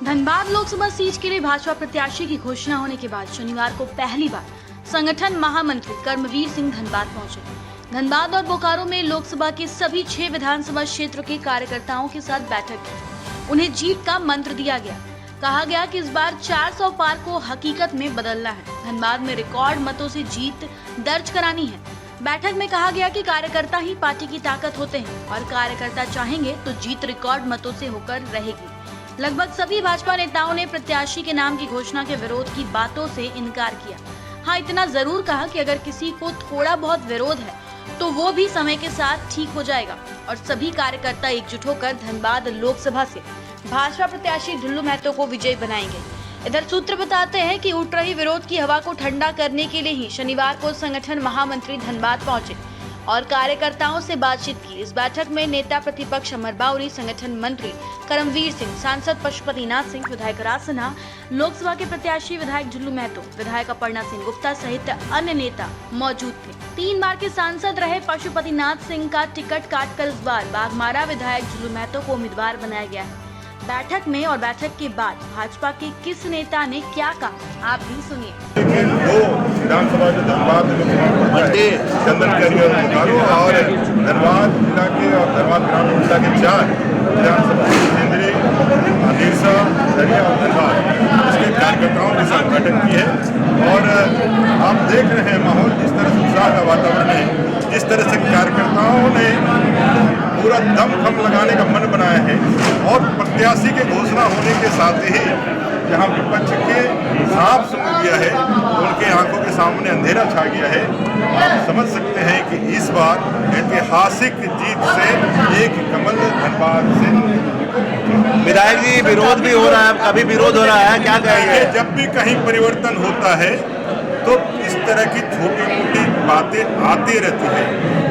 Dhanbad Lok Sabha seat के लिए भाजपा प्रत्याशी की घोषणा होने के बाद शनिवार को पहली बार संगठन महामंत्री कर्मवीर सिंह धनबाद पहुंचे। धनबाद और बोकारो में लोकसभा के सभी 6 विधानसभा क्षेत्र के कार्यकर्ताओं के साथ बैठक की। उन्हें जीत का मंत्र दिया गया। कहा गया कि इस बार 400 पार को हकीकत में बदलना है। धनबाद में रिकॉर्ड मतों से जीत दर्ज करानी है। बैठक में कहा गया कि कार्यकर्ता ही पार्टी की ताकत होते हैं और कार्यकर्ता चाहेंगे तो जीत रिकॉर्ड मतों से होकर रहेगी। लगभग सभी भाजपा नेताओं ने प्रत्याशी के नाम की घोषणा के विरोध की बातों से इनकार किया। हाँ, इतना जरूर कहा कि अगर किसी को थोड़ा बहुत विरोध है तो वो भी समय के साथ ठीक हो जाएगा और सभी कार्यकर्ता एकजुट होकर धनबाद लोकसभा से भाजपा प्रत्याशी ढुल्लू महतो को विजयी बनाएंगे। इधर सूत्र बताते हैं कि उठ रही विरोध की हवा को ठंडा करने के लिए ही शनिवार को संगठन महामंत्री धनबाद पहुंचे और कार्यकर्ताओं से बातचीत की। इस बैठक में नेता प्रतिपक्ष अमर बाउरी, संगठन मंत्री कर्मवीर सिंह, सांसद पशुपतिनाथ सिंह, विधायक राज सिन्हा, लोकसभा के प्रत्याशी विधायक ढुल्लू महतो, विधायक अपर्णा सिंह गुप्ता सहित अन्य नेता मौजूद थे। 3 बार के सांसद रहे पशुपतिनाथ सिंह का टिकट काटकर इस बार बाघमारा विधायक ढुल्लू महतो को उम्मीदवार बनाया गया है। बैठक में और बैठक के बाद भाजपा के किस नेता ने क्या कहा, आप भी सुनिए। दो विधानसभा जो धनबाद चंदनकरी और बोकारो और धनबाद जिला के और धनबाद ग्रामीण जिला के 4 विधानसभा केंद्रीय अधीरसा दरिया और धनबाद इसके कार्यकर्ताओं के साथ बैठक की है। और आप देख रहे हैं माहौल जिस तरह से उत्साह का वातावरण है, जिस तरह से कार्यकर्ताओं ने पूरा दम खम लगाने का मन बनाया है और प्रत्याशी के घोषणा होने के साथ ही जहां विपक्ष के साफ सुन गया है, उनके आंखों के सामने अंधेरा छा गया है। आप समझ सकते हैं कि इस बार ऐतिहासिक जीत से एक कमल धनबाद से। विधायक जी, विरोध भी हो रहा है, अभी विरोध हो रहा है, क्या कहेंगे? जब भी कहीं परिवर्तन होता है तो इस तरह की छोटी मोटी बातें आती रहती है,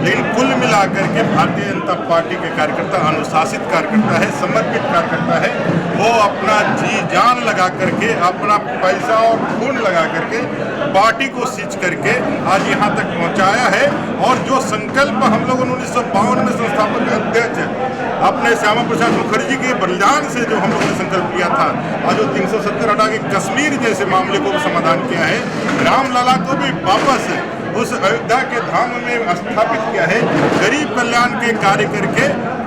लेकिन कुल मिलाकर के भारतीय जनता पार्टी के कार्यकर्ता अनुशासित कार्यकर्ता है, समर्पित कार्यकर्ता है। वो अपना जी जान लगा करके, अपना पैसा और खून लगा करके पार्टी को सींच करके आज यहाँ तक पहुँचाया है। और जो संकल्प हम लोग 1952 में संस्थापक अध्यक्ष अपने श्यामा प्रसाद मुखर्जी के बलिदान से जो हम लोगों ने संकल्प किया था, आज जो 370 हटा के कश्मीर जैसे मामले को समाधान किया है, रामलला को भी वापस उस अयोध्या के धाम में स्थापित किया है। गरीब कल्याण के कार्य करके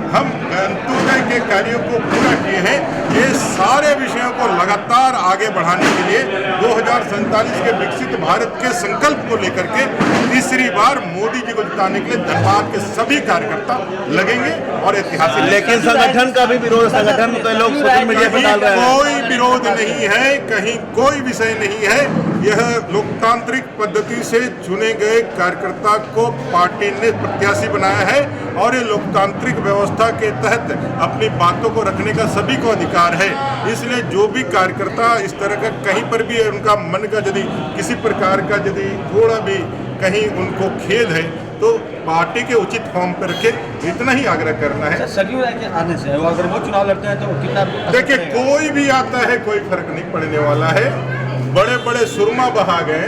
हम अंत्योदय के कार्यों को पूरा किए हैं। ये सारे विषयों को लगातार आगे बढ़ाने के लिए 2047 के विकसित भारत के संकल्प को लेकर के तीसरी बार मोदी जी को जिताने के लिए धनबाद के सभी कार्यकर्ता लगेंगे और ऐतिहासिक। लेकिन संगठन का भी विरोध, संगठन तो लोग सोशल मीडिया पर डाल रहे हैं। कोई विरोध नहीं है, कहीं कोई विषय नहीं है। यह लोकतांत्रिक पद्धति से चुने गए कार्यकर्ता को पार्टी ने प्रत्याशी बनाया है और ये लोकतांत्रिक व्यवस्था के तहत अपनी बातों को रखने का सभी को अधिकार है। इसलिए जो भी कार्यकर्ता इस तरह का कहीं पर भी उनका मन का यदि किसी प्रकार का यदि थोड़ा भी कहीं उनको खेद है तो पार्टी के उचित फॉर्म पर रखे, इतना ही आग्रह करना है। सरयू राय के आने से अगर वो चुनाव लड़ते हैं तो कितना? देखिए, कोई भी आता है कोई फर्क नहीं पड़ने वाला है। बड़े बड़े सुरमा बहा गए,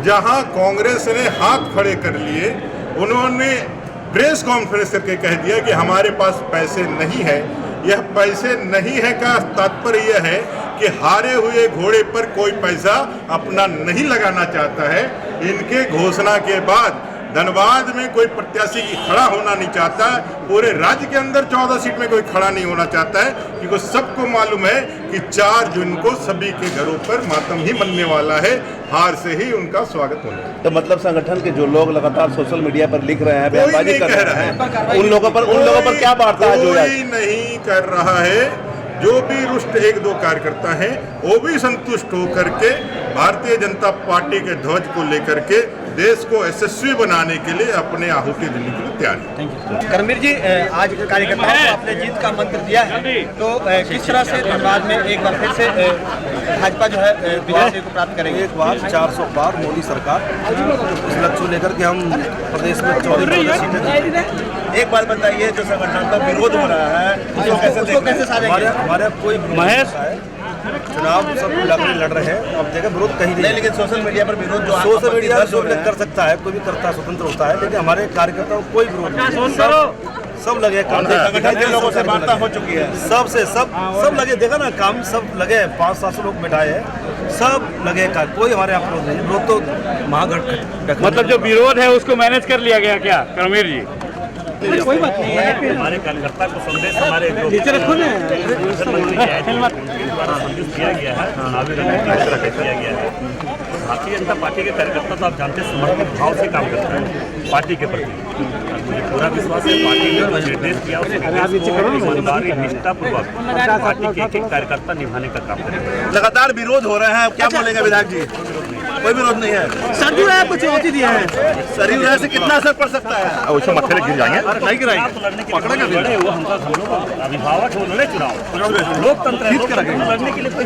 जहां कांग्रेस ने हाथ खड़े कर लिए, उन्होंने प्रेस कॉन्फ्रेंस करके कह दिया कि हमारे पास पैसे नहीं है। यह पैसे नहीं है का तात्पर्य यह है कि हारे हुए घोड़े पर कोई पैसा अपना नहीं लगाना चाहता है। इनके घोषणा के बाद धनबाद में कोई प्रत्याशी खड़ा होना नहीं चाहता। पूरे राज्य के अंदर 14 सीट में कोई खड़ा नहीं होना चाहता है, क्योंकि सबको मालूम है कि 4 जून को सभी के घरों पर मातम ही मनने वाला है। हार से ही उनका स्वागत होगा। तो मतलब संगठन के जो लोग लगातार सोशल मीडिया पर लिख रहे हैं, बयानबाजी कर रहे हैं, उन लोगों पर क्या वार्ता है? कोई नहीं कर रहा है। जो भी रुष्ट 1-2 कार्यकर्ता हैं, वो भी संतुष्ट होकर के भारतीय जनता पार्टी के ध्वज को लेकर के देश को यशस्वी बनाने के लिए अपने आहुति देने के लिए तैयार है। Thank you. कर्मवीर जी, आज कार्यकर्ताओं को आपने जीत का मंत्र दिया है, तो किस तरह से धनबाद में एक बार फिर से भाजपा जो है विजय को प्राप्त करेंगे? एक बार 400 पार मोदी सरकार, इस लक्ष्य को लेकर के हम प्रदेश में 14 सीटें। एक बात बताइए, जो संगठन का विरोध हो रहा है उसको कैसे साधेंगे? हमारे कोई महेश चुनाव सब लड़ रहे हैं, अब देखा विरोध कहीं नहीं। लेकिन सोशल मीडिया पर विरोध जो सोशल मीडिया जो कर सकता है, कोई भी करता है, स्वतंत्र होता है, लेकिन हमारे कार्यकर्ताओं को कोई विरोध नहीं। सब लगे काम। संगठन के लोगों से वार्ता हो चुकी है। सब लगे, देखा ना काम सब लगे, 500-700 लोग बैठाए हैं, सब लगे का, कोई हमारे आप लोग नहीं, विरोध तो महागठबंधन। मतलब जो विरोध है उसको मैनेज कर लिया गया क्या कर्मवीर जी? कोई बात नहीं है। हमारे कार्यकर्ता को संदेश हमारे द्वारा संदेश दिया गया है, चुनावी रणनीति किया गया है। भारतीय जनता पार्टी के कार्यकर्ता तो आप जानते हैं समर्पित भाव से काम करते हैं पार्टी के प्रति। मुझे पूरा विश्वास है पार्टी ने जो निर्देश किया उस निर्देश को ईमानदारी निष्ठापूर्वक पार्टी के एक कार्यकर्ता निभाने का काम करेंगे। लगातार विरोध हो रहे हैं, क्या बोलेंगे विधायक जी? कोई विरोध नहीं है। सरजू राय को चुनौती दिया है, सरयू राय से कितना असर पड़ सकता है? उससे मत्थे गिर जाएंगे, नहीं गिराएंगे, लड़ने के लिए लड़े वो हम लोग अभिभावक हो, लड़े चुनाव, लोकतंत्र है, लड़ने के लिए कोई